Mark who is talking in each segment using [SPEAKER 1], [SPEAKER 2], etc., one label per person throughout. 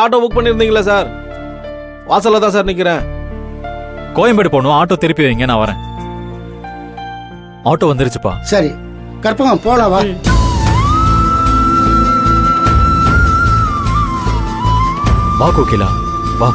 [SPEAKER 1] Auto book பண்ணியிருந்தீங்களா sir? வாசல்ல தான் sir நிக்கிறேன்.
[SPEAKER 2] கோயம்பேடு போகணும், ஆட்டோ திருப்பி வைங்க, நான் வரேன். ஆட்டோ வந்துருச்சுப்பா.
[SPEAKER 3] சரி கற்பகம் போலாம் வா.
[SPEAKER 2] வா கோகிலா வா.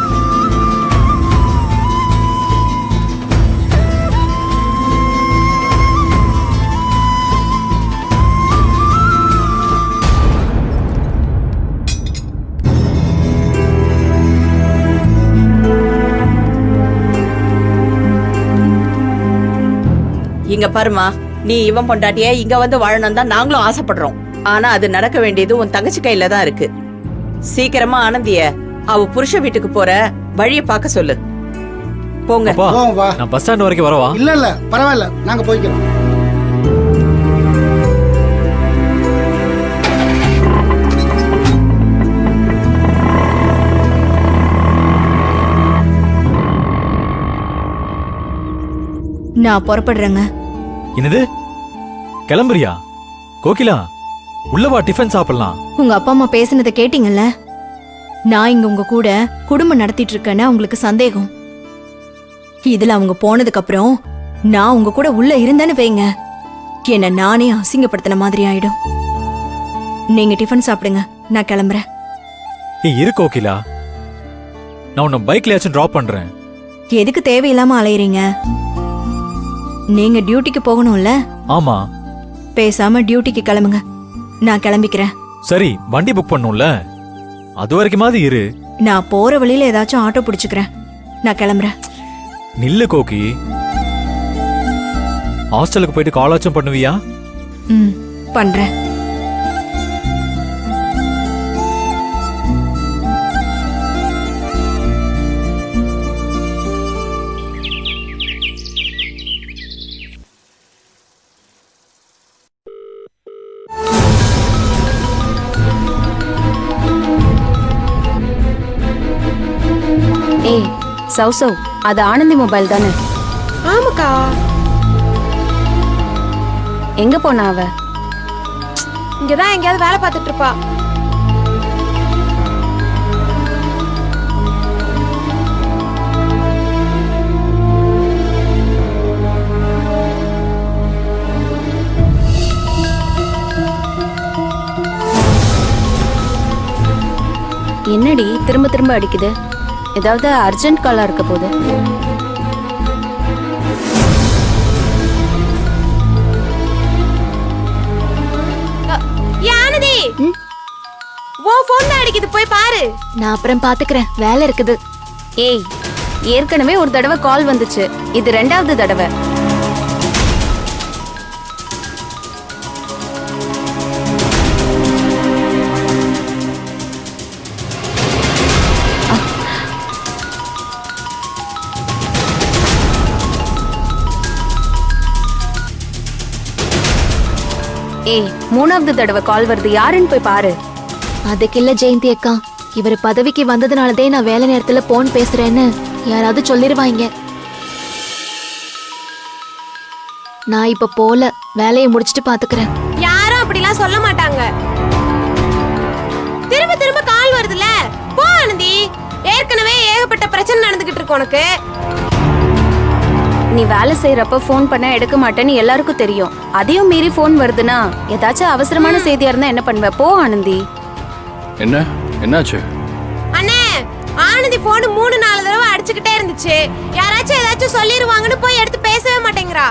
[SPEAKER 4] இங்க பாருமா, நீ இவன் பொண்டாட்டிய இங்க வந்து வாழணும் தான் நாங்களும் ஆசைப்படுறோம். ஆனா அது நடக்க வேண்டியது உன் தங்கச்சி கையில தான் இருக்கு. சீக்கிரமா ஆனந்திய அவ புருஷ வீட்டுக்கு போற வழிய பாக்க சொல்லு. போங்க.
[SPEAKER 2] அப்பா,
[SPEAKER 3] வா.
[SPEAKER 2] நான் பஸ் ஸ்டாண்ட் வரைக்கும் வரவா?
[SPEAKER 3] இல்ல பரவாயில்ல, நாங்க போய்க்கிறோம்.
[SPEAKER 5] நான் புறப்படுறேங்க.
[SPEAKER 2] என்னது, கிளம்புறியா? கோகிலா உள்ள வா, டிஃபன் சாப்பிடலாம்.
[SPEAKER 5] உங்க அப்பா அம்மா பேசினதை கேட்டீங்கல்ல? நான் இங்க உங்க கூட குடும்பம் நடத்திட்டு இருக்கேன்னு உங்களுக்கு சந்தேகம். இதுல அவங்க போனதுக்கு அப்புறம் நான் உங்க கூட உள்ள இருந்தேன்னு வைங்க, என்ன நானே அசிங்கப்படுத்தின மாதிரி ஆயிடும். நீங்க டிஃபன் சாப்பிடுங்க, நான் கிளம்புறேன்.
[SPEAKER 2] ஏய் இரு கோகிலா, நான் உன்னை பைக்லயாச்சும் டிராப் பண்றேன்.
[SPEAKER 5] எதுக்கு தேவையில்லாம அலையறீங்க? நீங்க டியூட்டிக்கு போகணும்ல?
[SPEAKER 2] ஆமா.
[SPEAKER 5] பேசாம டியூட்டிக்கு கிளம்புங்க, நான் கிளம்பிக்கிறேன்.
[SPEAKER 2] சரி, வண்டி புக் பண்ணும்ல, அது வரைக்குமாவது இரு.
[SPEAKER 5] நான் போற வழியில ஏதாச்சும் ஆட்டோ பிடிச்சுக்கிறேன், நான் கிளம்புறேன்.
[SPEAKER 2] நில்லு கோகி. ஹாஸ்டலுக்கு போயிட்டு காலாச்சும் பண்ணுவியா?
[SPEAKER 5] பண்றேன்.
[SPEAKER 6] ஏய் சௌசௌ, அது ஆனந்தி மொபைல் தானே?
[SPEAKER 7] ஆமாக்கா.
[SPEAKER 6] எங்க போனா அவ?
[SPEAKER 7] இங்கதான் எங்கேயாவது வேலை பார்த்துட்டு இருப்பா.
[SPEAKER 6] என்னடி திரும்ப திரும்ப அடிக்குது? ஏதாவது அர்ஜென்ட் காலா இருக்க போகுது.
[SPEAKER 7] ஆனந்தி, ஓ போன் தான் அடிக்குது, போய் பாரு.
[SPEAKER 5] நான் அப்புறம் பாத்துக்கிறேன், வேலை இருக்குது.
[SPEAKER 6] ஏய், ஏற்கனவே ஒரு தடவை கால் வந்துச்சு, இது 2வது தடவை. ஏய், 3வது தடவை கால் வருது, யாருன்னு போய் பாரு.
[SPEAKER 5] அதுக்கு இல்ல ஜெயந்தி அக்கா, இவர் பதவிக்கு வந்ததுனாலதே நான் வேலை நேரத்துல போன் பேசுறேன்னு யாராவது சொல்லிருவாங்க. நான் இப்ப போல, வேலையை முடிச்சிட்டு பாத்துக்கிறேன்.
[SPEAKER 7] யாரும் அப்படிலாம் சொல்ல மாட்டாங்க. திரும்ப திரும்ப கால் வருதுல, போ ஆனந்தி. ஏற்கனவே ஏகப்பட்ட பிரச்சனை நடந்துகிட்டு இருக்கு உனக்கு.
[SPEAKER 6] நீ வேலை செய்யறப்ப போன் பண்ண எடுக்க மாட்டேன்னு எல்லாருக்கும் தெரியும். அதையும் மீறி போன் வருதுன்னா ஏதாச்சும் அவசரமான செய்தியா இருந்தா என்ன பண்ணுவ? போ ஆனந்தி.
[SPEAKER 1] என்னாச்சு?
[SPEAKER 7] அண்ணே, ஆனந்தி போன் 3-4 தடவை அடிச்சுக்கிட்டே இருந்துச்சு. யாராச்சும் ஏதாச்சும் சொல்லிருவாங்கன்னு போய் எடுத்து பேசவே மாட்டேங்கிறா.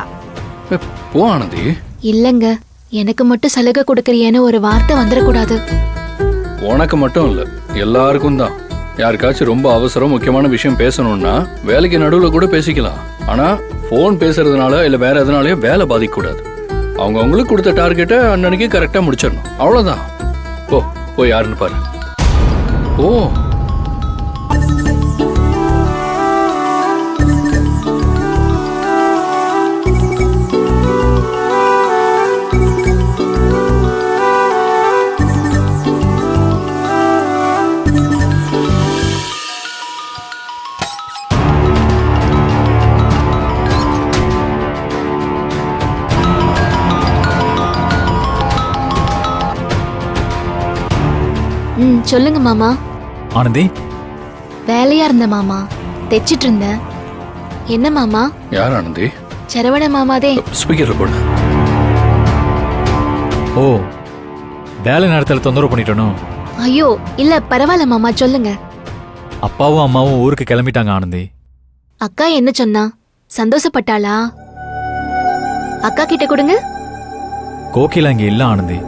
[SPEAKER 1] போ ஆனந்தி.
[SPEAKER 5] இல்லங்க, எனக்கு மட்டும் சலுகை கொடுக்கறியேன்னு ஒரு வார்த்தை வந்துடக்கூடாது.
[SPEAKER 8] உனக்கு மட்டும் இல்ல, எல்லாருக்கும் தான். யாருக்காச்சும் ரொம்ப அவசரம் முக்கியமான விஷயம் பேசணும்னா வேலைக்கு நடுவில் கூட பேசிக்கலாம். ஆனா போன் பேசுறதுனால இல்ல வேற எதனாலயும் வேலை பாதிக்க கூடாது. அவங்க அவங்களுக்கு கொடுத்த டார்கெட்டை அன்னன்னைக்கு கரெக்டா முடிச்சிடணும், அவ்வளவுதான். போய் யாருன்னு பாரு. ஓ
[SPEAKER 5] சொல்லுங்க மாமா.
[SPEAKER 2] ஆனந்தி
[SPEAKER 9] வேலையா இருந்த மாமா, தைச்சிட்டு இருந்தேன். என்ன மாமா?
[SPEAKER 8] யார் ஆனந்தி?
[SPEAKER 9] சரவண மாமாதே.
[SPEAKER 8] ஸ்பீக்கர்ல போடு.
[SPEAKER 2] ஓ, வேலை நேரத்தில் தொந்தரவு பண்ணிட்டனோ?
[SPEAKER 9] ஐயோ இல்ல, பரவாயில்ல மாமா, சொல்லுங்க.
[SPEAKER 2] அப்பாவும் அம்மாவும் ஊருக்கு கிளம்பிட்டாங்க ஆனந்தி.
[SPEAKER 9] அக்கா என்ன சொன்னா? சந்தோஷப்பட்டாளா? அக்கா கிட்ட கொடுங்க.
[SPEAKER 2] கோகிலா இங்க இல்ல ஆனந்தி.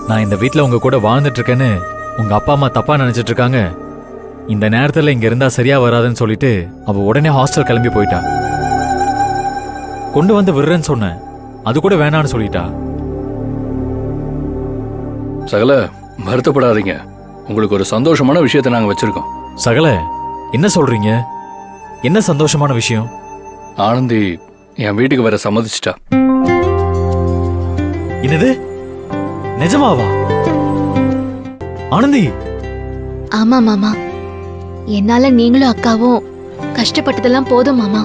[SPEAKER 2] நான் இந்த வீட்ல உங்க கூட வாழ்ந்துட்டு இருக்கேன்னு உங்க அப்பா அம்மா தப்பா நினைச்சிட்டு இருக்காங்க. இந்த நேரத்துல இங்க இருந்தா சரியா வராதுன்னு சொல்லிட்டு அவ உடனே ஹாஸ்டல் கிளம்பி போயிட்டா. கொண்டு வந்து விடுறேன்னு சொன்னேன், அது கூட வேணான்னு சொல்லிட்டா.
[SPEAKER 8] சகல, வருத்தப்படாதீங்க. உங்களுக்கு ஒரு சந்தோஷமான விஷயத்தை நாங்க வச்சிருக்கோம்.
[SPEAKER 2] சகல, என்ன சொல்றீங்க? என்ன சந்தோஷமான விஷயம்?
[SPEAKER 8] ஆனந்தி என் வீட்டுக்கு வர சம்மதிச்சிட்டா.
[SPEAKER 2] என்னது? நிஜமாவா? ஆனந்தி!
[SPEAKER 9] ஆமா மாமா, என்னால நீங்களும் அக்காவும் கஷ்டப்பட்டதெல்லாம் போதும் மாமா.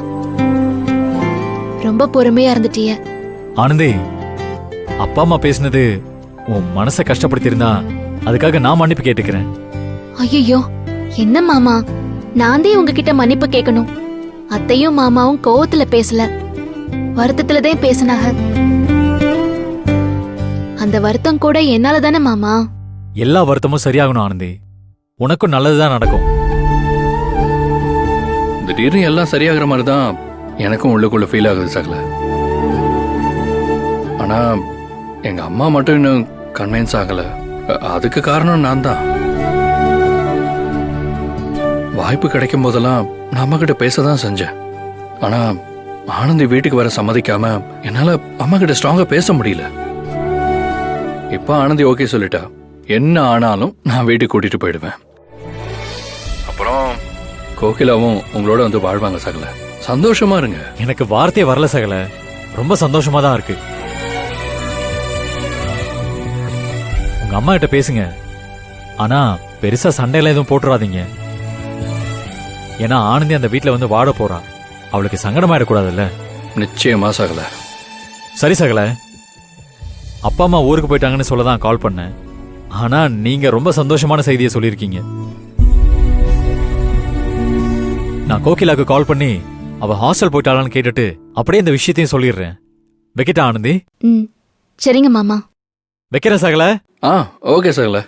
[SPEAKER 9] ரொம்ப பொறுமையா இருந்துட்டிய.
[SPEAKER 2] ஆனந்தி, அப்பா அம்மா பேசினது உன் மனசை கஷ்டப்படுத்தியிருந்தா அதுக்காக நான் மன்னிப்பு கேட்டுக்கிறேன்.
[SPEAKER 9] ஐயோ என்ன மாமா, நான் தான் உங்ககிட்ட மன்னிப்பு கேட்கணும். அத்தையும் மாமாவும் கோவத்துல பேசல, வருத்தத்துலதான் பேசினாங்க. அந்த வருத்தம் கூட என்னால தானே மாமா.
[SPEAKER 2] எல்லா வருத்தமும் சரியாகணும் ஆனந்தி. உனக்கும் நல்லதுதான் நடக்கும்.
[SPEAKER 8] திடீர்னு எல்லாம் சரியாகிற மாதிரி தான் எனக்கும் உள்ளுக்குள்ள ஃபீல் ஆகுது சகல. ஆனா எங்க அம்மா மட்டும் இன்னும் கன்வின்ஸ் ஆகல. அதுக்கு காரணம் நான் தான். வாய்ப்பு கிடைக்கும் போதெல்லாம் நான் அம்மா கிட்ட பேசதான் செஞ்சேன். ஆனா ஆனந்தி வீட்டுக்கு வர சம்மதிக்காம என்னால அம்மா கிட்ட ஸ்ட்ராங்கா பேச முடியல. இப்ப ஆனந்தி ஓகே சொல்லிட்டா. என்ன ஆனாலும் நான் வீட்டுக்கு கூட்டிட்டு போயிடுவேன். அப்புறம் கோகிலாவும் உங்களோட வந்து வாழ்வாங்க சகல. சந்தோஷமா இருங்க.
[SPEAKER 2] எனக்கு வார்த்தையே வரல சகல. ரொம்ப சந்தோஷமா தான் இருக்கு. உங்க அம்மா கிட்ட பேசுங்க. ஆனா பெருசா சண்டையில எதுவும் போட்டுறாதீங்க. ஏன்னா ஆனந்தி அந்த வீட்ல வந்து வாட போறா. அவளுக்கு சங்கடமாயிடக்கூடாதுல்ல.
[SPEAKER 8] நிச்சயமா சகல.
[SPEAKER 2] சரி சகல, அப்பா அம்மா ஊருக்கு போயிட்டாங்கன்னு சொல்லதான் கால் பண்ணேன். ஆனா நீங்க ரொம்ப சந்தோஷமான செய்தியை சொல்லியிருக்கீங்க. நான் கோகிலாக்கு கால் பண்ணி அவ ஹாஸ்டல் போயிட்டாளான்னு கேட்டுட்டு அப்படியே இந்த விஷயத்தையும் சொல்லிடுறேன். வைக்கிட்டா ஆனந்தி?
[SPEAKER 9] ம் சரிங்க மாமா.
[SPEAKER 2] வைக்கிறேன் சகல.
[SPEAKER 8] ஓகே சகல.